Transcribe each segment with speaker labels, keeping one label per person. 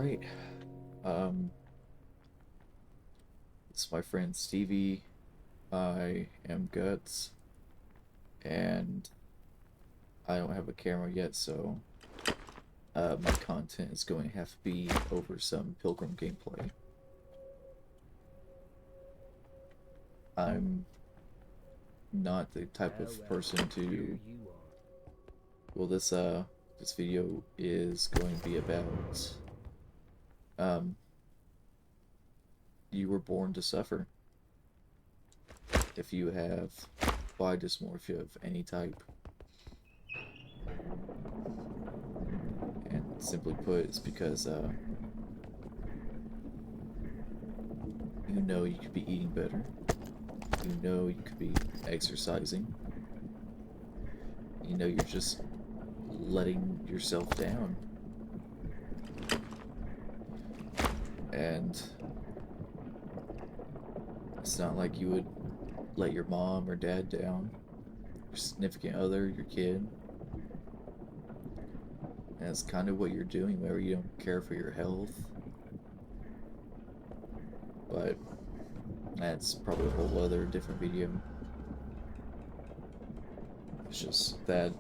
Speaker 1: Alright. Um, it's my friend Stevie. I am Guts, and I don't have a camera yet, so my content is going to have to be over some Pilgrim gameplay. I'm not the type of person to. Well, this video is going to be about um, you were born to suffer. If you have body dysmorphia of any type, and simply put, it's because you know you could be eating better, you know you could be exercising, you know you're just letting yourself down, and it's not like you would let your mom or dad down, your significant other, your kid. And that's kind of what you're doing whenever you don't care for your health. But that's probably a whole other different video. It's just that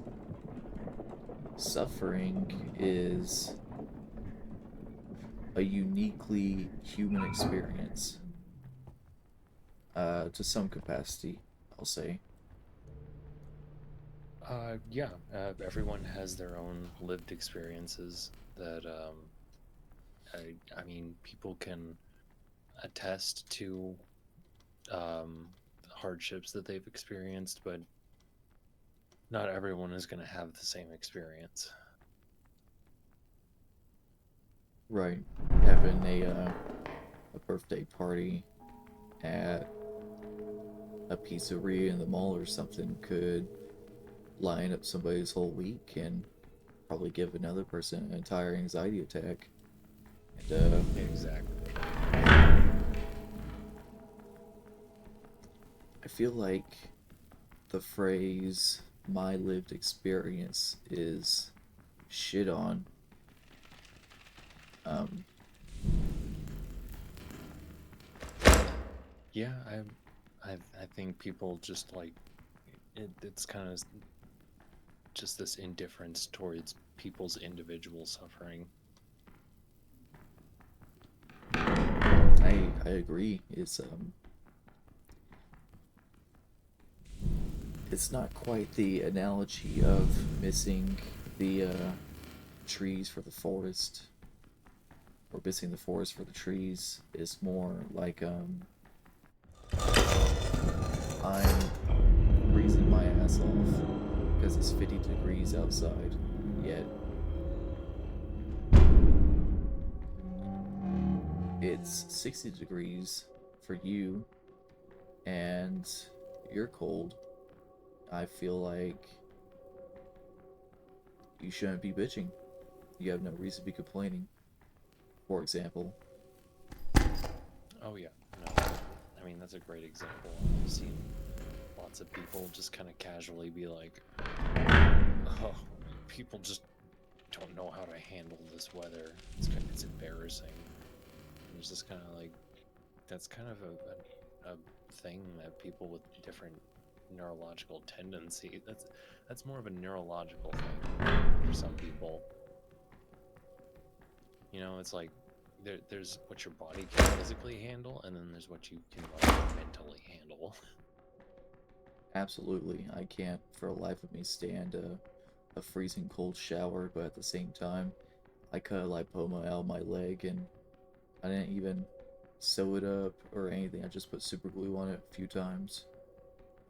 Speaker 1: suffering is a uniquely human experience. To some capacity, I'll say.
Speaker 2: Yeah, everyone has their own lived experiences that, I mean, people can attest to hardships that they've experienced, but not everyone is going to have the same experience.
Speaker 1: Right. Having a birthday party at a pizzeria in the mall or something could line up somebody's whole week and probably give another person an entire anxiety attack. And
Speaker 2: Exactly.
Speaker 1: I feel like the phrase "my lived experience" is shit on. Um,
Speaker 2: Yeah, I think people just like it's kind of just this indifference towards people's individual suffering.
Speaker 1: I agree. It's not quite the analogy of missing the trees for the forest, or missing the forest for the trees. It's more like I'm freezing my ass off because it's 50 degrees outside, yet it's 60 degrees for you, and you're cold. I feel like you shouldn't be bitching. You have no reason to be complaining, for example.
Speaker 2: Oh yeah, no, I mean that's a great example. I've seen lots of people just kind of casually be like, "Oh, people just don't know how to handle this weather. It's embarrassing." And it's just kind of like that's kind of a thing that people with different neurological tendency. That's more of a neurological thing for some people. You know, it's like there's what your body can physically handle, and then there's what you can like mentally handle.
Speaker 1: Absolutely, I can't for the life of me stand a freezing cold shower, but at the same time, I cut a lipoma out of my leg and I didn't even sew it up or anything. I just put super glue on it a few times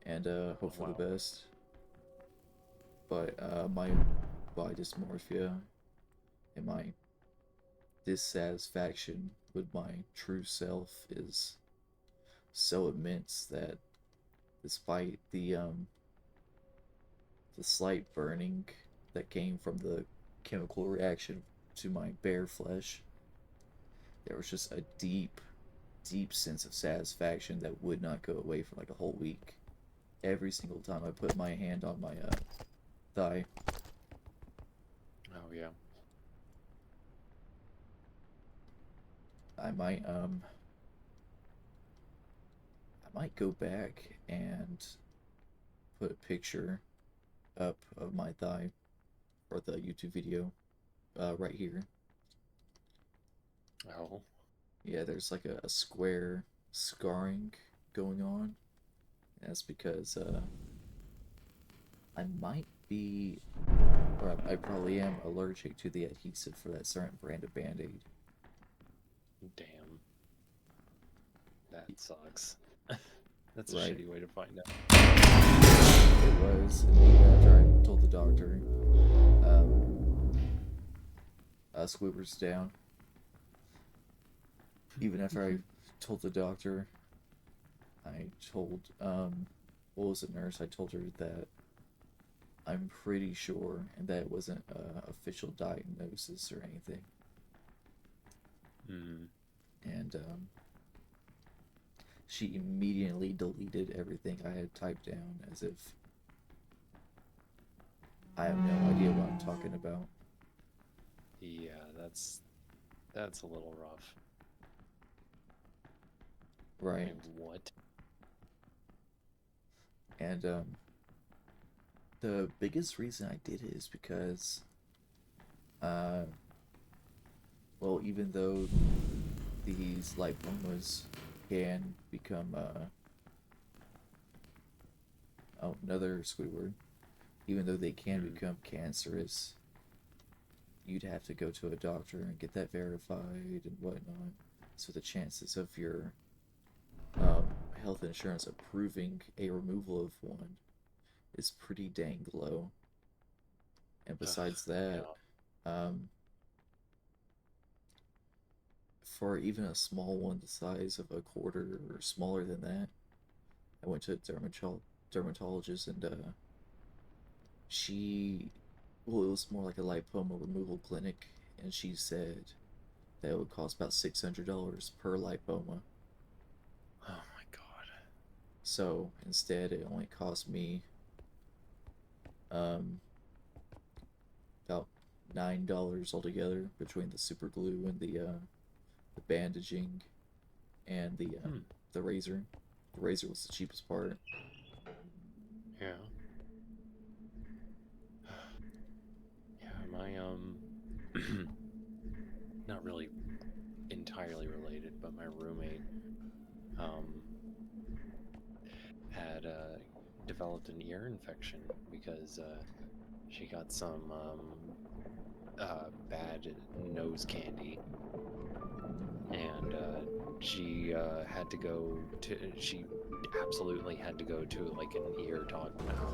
Speaker 1: and
Speaker 2: Oh
Speaker 1: hope for the
Speaker 2: wow.
Speaker 1: best. But my body dysmorphia and my dissatisfaction with my true self is so immense that despite the slight burning that came from the chemical reaction to my bare flesh, there was just a deep, deep sense of satisfaction that would not go away for like a whole week. Every single time I put my hand on my thigh.
Speaker 2: Oh yeah.
Speaker 1: I might go back and put a picture up of my thigh for the YouTube video right here.
Speaker 2: Oh.
Speaker 1: Yeah, there's like a square scarring going on. That's because I might be, or I probably am allergic to the adhesive for that certain brand of Band-Aid.
Speaker 2: Damn. That sucks. That's a
Speaker 1: Right.
Speaker 2: shitty way to find out.
Speaker 1: It was, and even after I told the doctor, Squibber's down. Even after I told the doctor, I told, what was it, nurse? I told her that I'm pretty sure, and that it wasn't an official diagnosis or anything.
Speaker 2: Mm.
Speaker 1: And she immediately deleted everything I had typed down as if I have no idea what I'm talking about.
Speaker 2: Yeah, that's a little rough.
Speaker 1: Right.
Speaker 2: And what?
Speaker 1: And the biggest reason I did it is because, uh, well, even though these lipomas can become, oh, another Squidward, even though they can become cancerous, you'd have to go to a doctor and get that verified and whatnot. So the chances of your health insurance approving a removal of one is pretty dang low. And besides that,
Speaker 2: Yeah.
Speaker 1: for even a small one the size of a quarter or smaller than that, I went to a dermatologist and she, well, it was more like a lipoma removal clinic, and she said that it would cost about $600 per lipoma.
Speaker 2: Oh my god.
Speaker 1: So instead, it only cost me um, about $9 altogether between the super glue and the bandaging and the razor. The razor was the cheapest part.
Speaker 2: Yeah. Yeah, my not really entirely related, but my roommate um had developed an ear infection because she got some bad nose candy, and she absolutely had to go to like an ear doc now.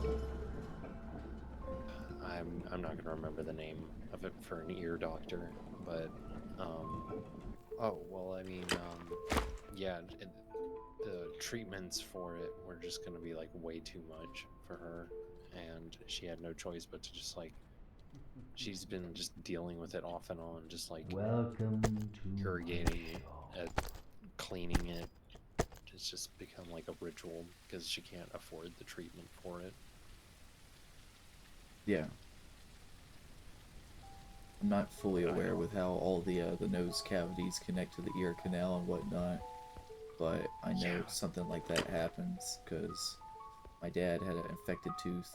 Speaker 2: I'm not gonna remember the name of it for an ear doctor, but oh well, I mean yeah, the treatments for it were just gonna be like way too much for her, and she had no choice but to just like she's been just dealing with it off and on, just like
Speaker 3: Welcome to
Speaker 2: irrigating
Speaker 3: my
Speaker 2: it,
Speaker 3: show.
Speaker 2: cleaning it. It's just become like a ritual because she can't afford the treatment for it.
Speaker 1: Yeah. I'm not fully
Speaker 2: But
Speaker 1: aware with how all the nose cavities connect to the ear canal and whatnot, but I
Speaker 2: yeah,
Speaker 1: know something like that happens because my dad had an infected tooth,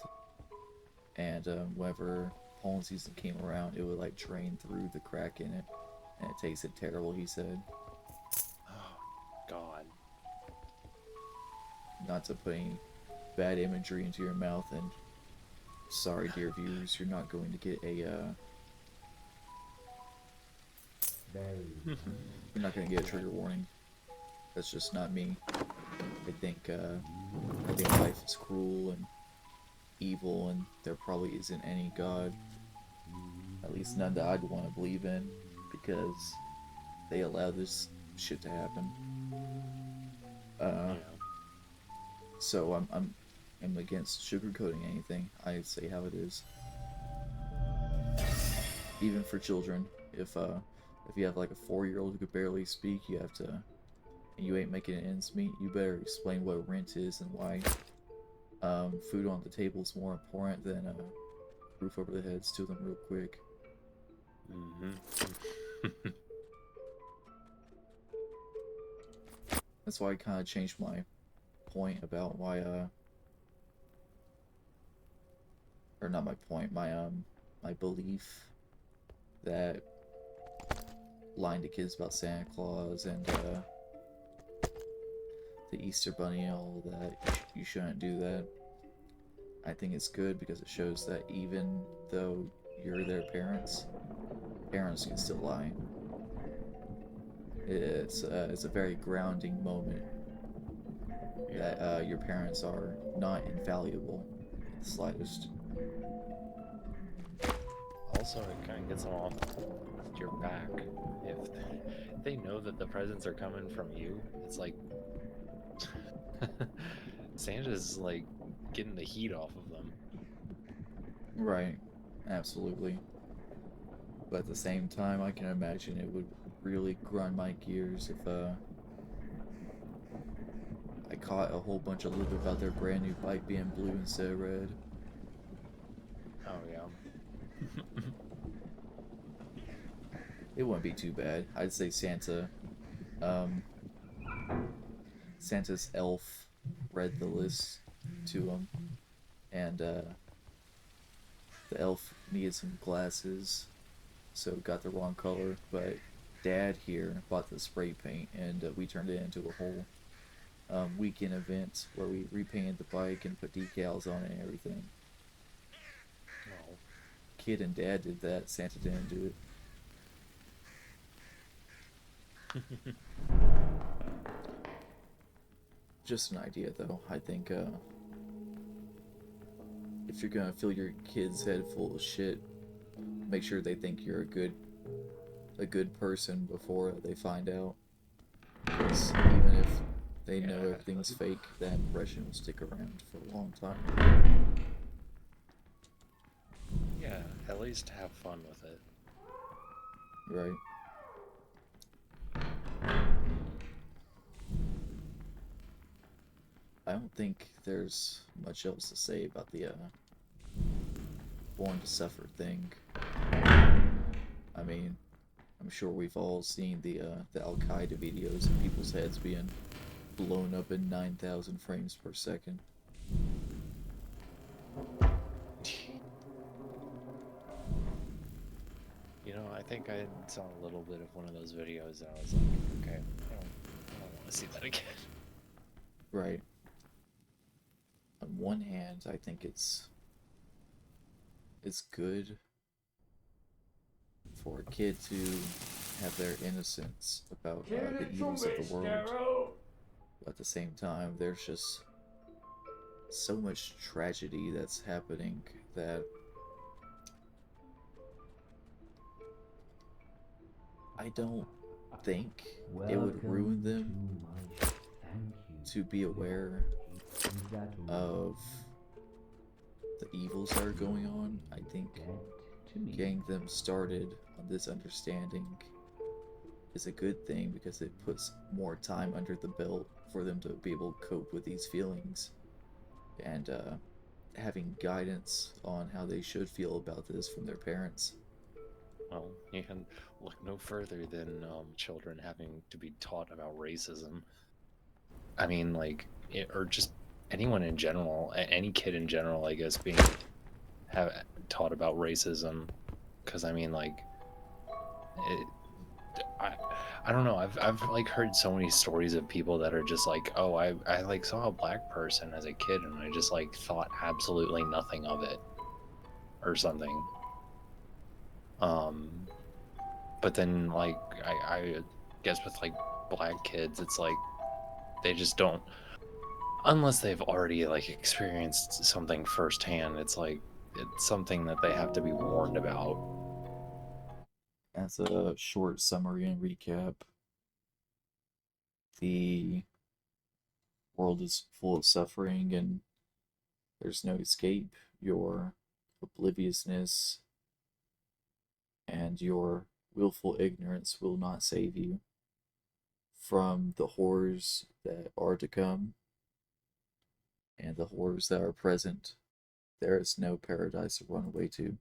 Speaker 1: and whenever pollen season came around, it would like drain through the crack in it, and it tasted terrible. He said,
Speaker 2: oh god,
Speaker 1: not to put any bad imagery into your mouth, and sorry, dear viewers, you're not going to get
Speaker 3: Very
Speaker 1: you're not going to get a trigger warning. That's just not me. I think life is cruel and evil, and there probably isn't any God. At least none that I'd want to believe in, because they allow this shit to happen.
Speaker 2: yeah,
Speaker 1: So I'm against sugarcoating anything. I say how it is. Even for children, if you have like a 4-year-old who could barely speak, you have to, and you ain't making ends meet, you better explain what rent is and why food on the table is more important than roof over the heads to them real quick.
Speaker 2: mm-hmm.
Speaker 1: that's why I kind of changed my point about why or not my point, my belief that lying to kids about Santa Claus and the Easter Bunny and all of that, you shouldn't do that. I think it's good because it shows that even though you're their parents, parents can still lie. It's a very grounding moment that your parents are not infallible the slightest.
Speaker 2: Also, it kind of gets them off your back. If they know that the presents are coming from you, it's like Santa's like getting the heat off of them.
Speaker 1: Right, absolutely. But at the same time, I can imagine it would really grind my gears if I caught a whole bunch of loot about their brand new bike being blue instead of red.
Speaker 2: Oh yeah.
Speaker 1: It wouldn't be too bad. I'd say um, Santa's elf read the list to him, and the elf needed some glasses, so got the wrong color. But Dad here bought the spray paint, and we turned it into a whole weekend event where we repainted the bike and put decals on it and everything.
Speaker 2: Oh.
Speaker 1: Kid and Dad did that. Santa didn't do it. Just an idea, though. I think if you're gonna fill your kid's head full of shit, make sure they think you're a good person before they find out. Because even if they know everything's fake, that impression will stick around for a long time.
Speaker 2: Yeah, at least have fun with it.
Speaker 1: Right. I don't think there's much else to say about the born to suffer thing. I mean, I'm sure we've all seen the Al Qaeda videos of people's heads being blown up in 9,000 frames per second.
Speaker 2: You know, I think I saw a little bit of one of those videos and I was like, okay, I don't want to see that again.
Speaker 1: Right. On one hand, I think it's good for a kid to have their innocence about the evils of the world. But at the same time, there's just so much tragedy that's happening that I don't think it would ruin them to be aware of the evils that are going on. I think getting them started on this understanding is a good thing because it puts more time under the belt for them to be able to cope with these feelings, and having guidance on how they should feel about this from their parents.
Speaker 2: Well, you can look no further than children having to be taught about racism. I mean, like, or just anyone in general, any kid in general, I guess, being taught about racism. Because I mean, like, it, I don't know. I've like heard so many stories of people that are just like, oh, I like saw a black person as a kid and I just like thought absolutely nothing of it, or something. But then like I guess with like black kids, it's like they just don't, unless they've already like experienced something firsthand. It's like it's something that they have to be warned about.
Speaker 1: As a short summary and recap, the world is full of suffering and there's no escape. Your obliviousness and your willful ignorance will not save you from the horrors that are to come and the horrors that are present. There is no paradise to run away to.